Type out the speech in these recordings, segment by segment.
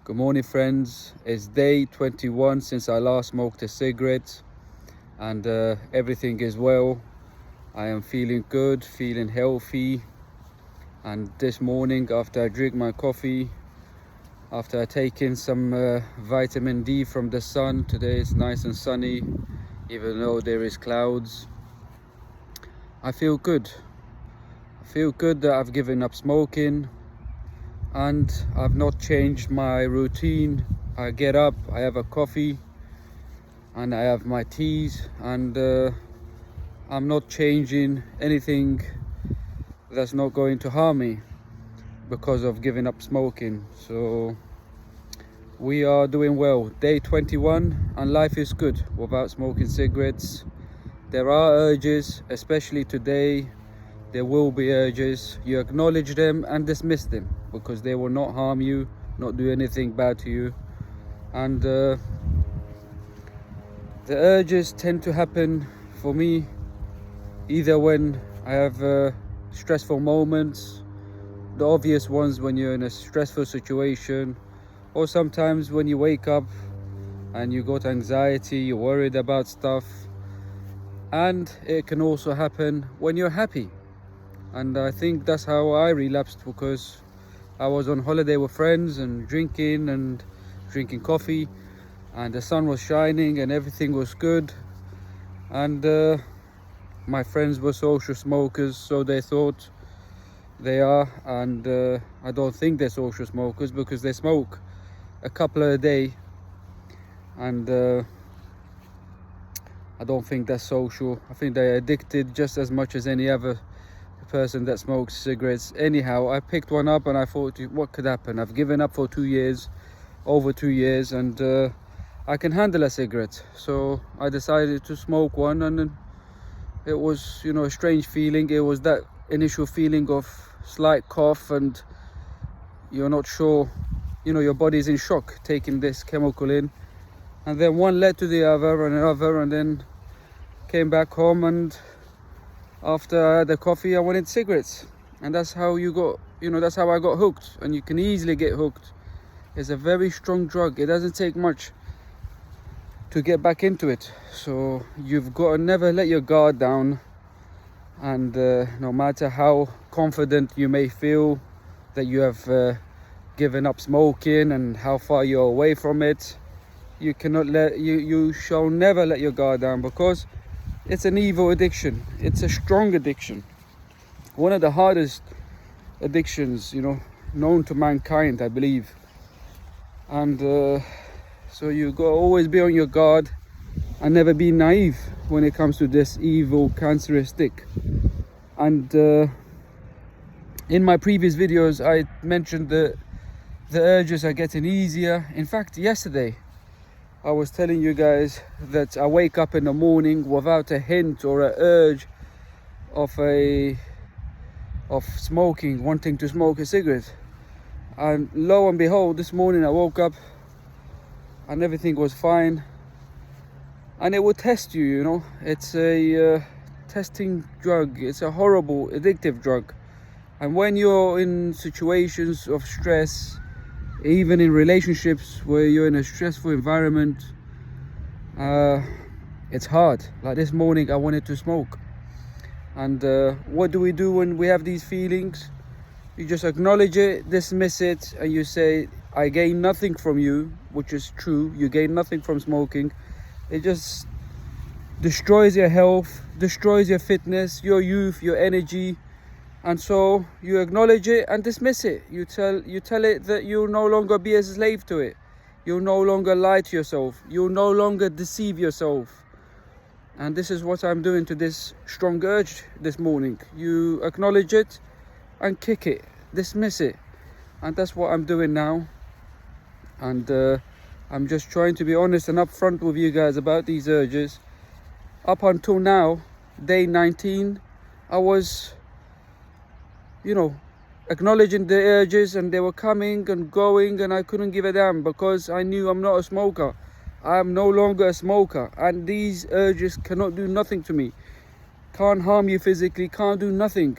Good morning, friends. It's day 21 since I last smoked a cigarette, and everything is well. I am feeling good, feeling healthy. And this morning, after I drink my coffee, after I take in some vitamin D from the sun, today it's nice and sunny, even though there is clouds. I feel good. I feel good that I've given up smoking, and I've not changed my routine. I get up, I have a coffee, and I have my teas, and I'm not changing anything that's not going to harm me because of giving up smoking. So we are doing well. Day 21, and life is good without smoking cigarettes. There are urges, especially today. There will be urges. You acknowledge them and dismiss them because they will not harm you, not do anything bad to you. And the urges tend to happen for me either when I have stressful moments, the obvious ones when you're in a stressful situation, or sometimes when you wake up and you got anxiety, you're worried about stuff. And it can also happen when you're happy. And I think that's how I relapsed, because I was on holiday with friends and drinking coffee, and the sun was shining and everything was good. And my friends were social smokers, so they thought they are, and I don't think they're social smokers because they smoke a couple a day, and I don't think that's social. I think they're addicted just as much as any other person that smokes cigarettes. Anyhow, I picked one up and I thought, what could happen? I've given up for 2 years, over 2 years, and I can handle a cigarette. So I decided to smoke one, and then it was, a strange feeling. It was that initial feeling of slight cough, and you're not sure, your body's in shock taking this chemical in. And then one led to the other and another, and then came back home, and after I had the coffee, I wanted cigarettes. And that's how that's how I got hooked. And you can easily get hooked. It's a very strong drug. It doesn't take much to get back into it. So you've got to never let your guard down. And no matter how confident you may feel that you have given up smoking and how far you're away from it, you shall never let your guard down, because it's an evil addiction. It's a strong addiction. One of the hardest addictions, known to mankind, I believe. And so you got to always be on your guard and never be naive when it comes to this evil, cancerous stick. And in my previous videos, I mentioned that the urges are getting easier. In fact, yesterday, I was telling you guys that I wake up in the morning without a hint or an urge of smoking, wanting to smoke a cigarette. And lo and behold, this morning I woke up and everything was fine. And it will test you, It's a testing drug. It's a horrible, addictive drug. And when you're in situations of stress, even in relationships where you're in a stressful environment, it's hard. Like this morning, I wanted to smoke. And what do we do when we have these feelings? You just acknowledge it, dismiss it, and you say, I gain nothing from you, which is true. You gain nothing from smoking. It just destroys your health, destroys your fitness, your youth, your energy. And so you acknowledge it and dismiss it. You tell it that you'll no longer be a slave to it. You'll no longer lie to yourself. You'll no longer deceive yourself. And this is what I'm doing to this strong urge this morning. You acknowledge it and kick it, dismiss it. And that's what I'm doing now. And I'm just trying to be honest and upfront with you guys about these urges. Up until now, day 19, I was acknowledging the urges, and they were coming and going, and I couldn't give a damn because I knew I'm not a smoker. I am no longer a smoker, and these urges cannot do nothing to me. Can't harm you physically, can't do nothing.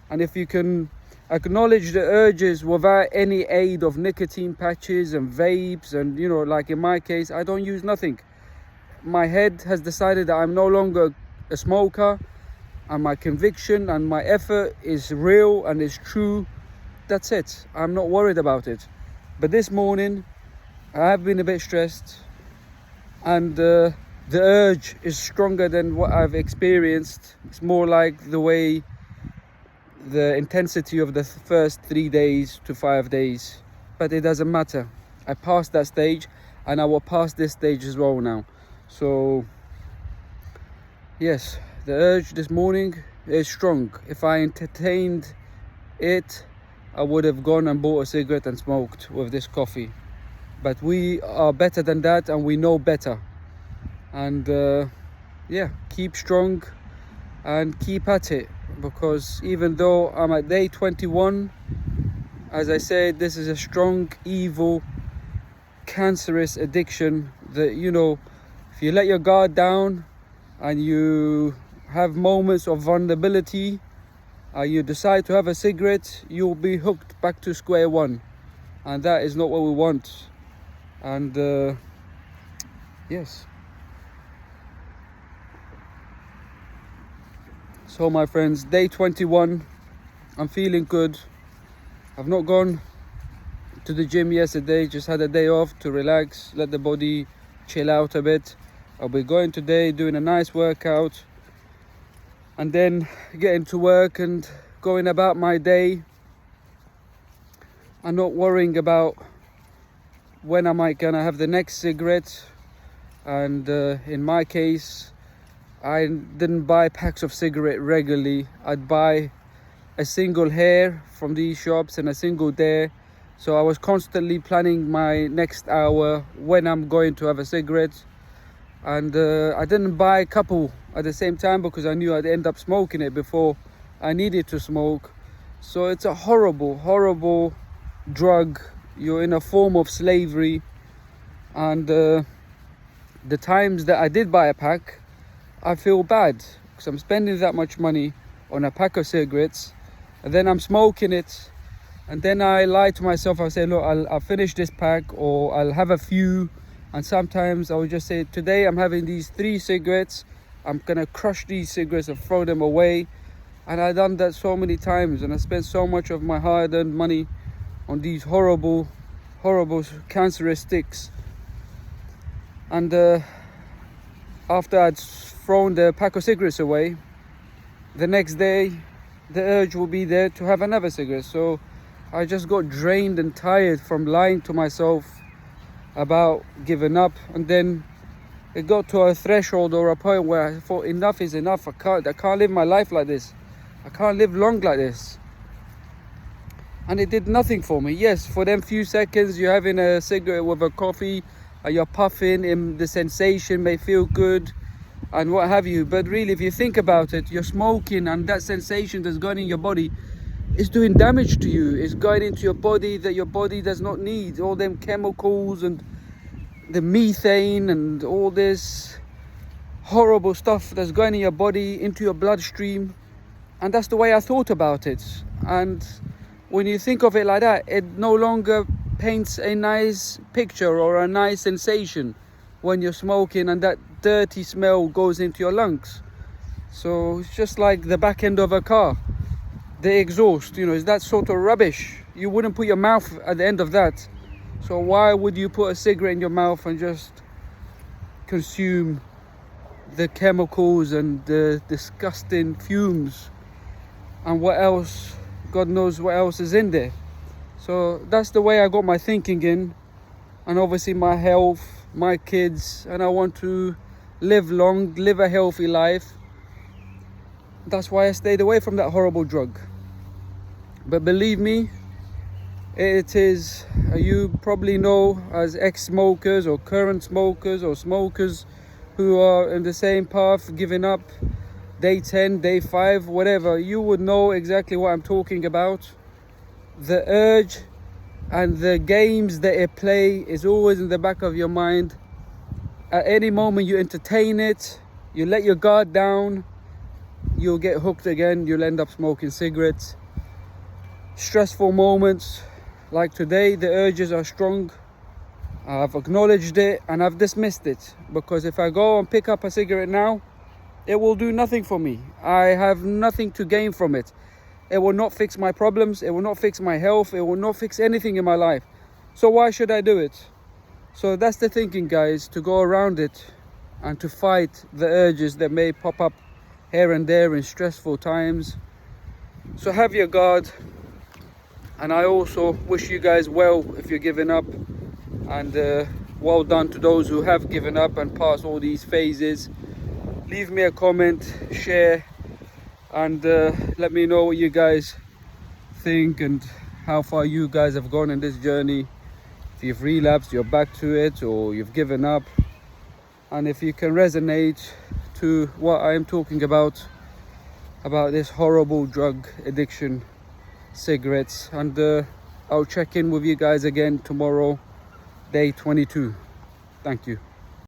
And if you can acknowledge the urges without any aid of nicotine patches and vapes. And you know, like in my case, I don't use nothing. My head has decided that I'm no longer a smoker, and my conviction and my effort is real and is true. That's it. I'm not worried about it. But this morning I have been a bit stressed, and the urge is stronger than what I've experienced. It's more like the intensity of the first 3 days to 5 days. But it doesn't matter. I passed that stage, and I will pass this stage as well now. So yes, the urge this morning is strong. If I entertained it, I would have gone and bought a cigarette and smoked with this coffee. But we are better than that, and we know better. And yeah, keep strong and keep at it, because even though I'm at day 21, as I said, this is a strong, evil, cancerous addiction that, you know, if you let your guard down and you have moments of vulnerability, you decide to have a cigarette, you'll be hooked back to square one, and that is not what we want. And yes, so my friends, day 21, I'm feeling good. I've not gone to the gym yesterday, just had a day off to relax, let the body chill out a bit. I'll be going today, doing a nice workout, and then getting to work and going about my day. I'm not worrying about when am I gonna have the next cigarette. And in my case, I didn't buy packs of cigarette regularly. I'd buy a single here from these shops and a single there. So I was constantly planning my next hour when I'm going to have a cigarette. And I didn't buy a couple at the same time because I knew I'd end up smoking it before I needed to smoke. So it's a horrible, horrible drug. You're in a form of slavery. And the times that I did buy a pack, I feel bad because I'm spending that much money on a pack of cigarettes, and then I'm smoking it, and then I lie to myself. I say, look, I'll finish this pack, or I'll have a few. And sometimes I would just say, today I'm having these 3 cigarettes, I'm gonna crush these cigarettes and throw them away. And I've done that so many times, and I spent so much of my hard-earned money on these horrible, horrible cancerous sticks. And after I'd thrown the pack of cigarettes away, the next day the urge will be there to have another cigarette. So I just got drained and tired from lying to myself about giving up. And then it got to a threshold or a point where I thought, enough is enough. I can't live my life like this. I can't live long like this. And it did nothing for me. Yes, for them few seconds you're having a cigarette with a coffee, you're puffing, and the sensation may feel good and what have you. But really, if you think about it, you're smoking, and that sensation that's going in your body is doing damage to you. It's going into your body that your body does not need. All them chemicals and the methane and all this horrible stuff that's going in your body into your bloodstream. And that's the way I thought about it. And when you think of it like that, it no longer paints a nice picture or a nice sensation when you're smoking and that dirty smell goes into your lungs. So it's just like the back end of a car, the exhaust, you know, is that sort of rubbish. You wouldn't put your mouth at the end of that. So why would you put a cigarette in your mouth and just consume the chemicals and the disgusting fumes and what else, God knows what else is in there. So that's the way I got my thinking in, and obviously my health, my kids, and I want to live long, live a healthy life. That's why I stayed away from that horrible drug. But believe me, it is, you probably know, as ex-smokers or current smokers or smokers who are in the same path, giving up, day 10, day 5, whatever, you would know exactly what I'm talking about. The urge and the games that it play is always in the back of your mind. At any moment you entertain it, you let your guard down, you'll get hooked again, you'll end up smoking cigarettes. stressful moments like today, the urges are strong. I've acknowledged it and I've dismissed it, because if I go and pick up a cigarette now, it will do nothing for me. I have nothing to gain from it. It will not fix my problems. It will not fix my health. It will not fix anything in my life. So why should I do it? So that's the thinking, guys, to go around it and to fight the urges that may pop up here and there in stressful times. So have your guard. And I also wish you guys well if you're giving up. And well done to those who have given up and passed all these phases. Leave me a comment, share, and let me know what you guys think and how far you guys have gone in this journey. If you've relapsed, you're back to it, or you've given up, and if you can resonate to what I'm talking about this horrible drug addiction, cigarettes. And I'll check in with you guys again tomorrow, day 22. Thank you.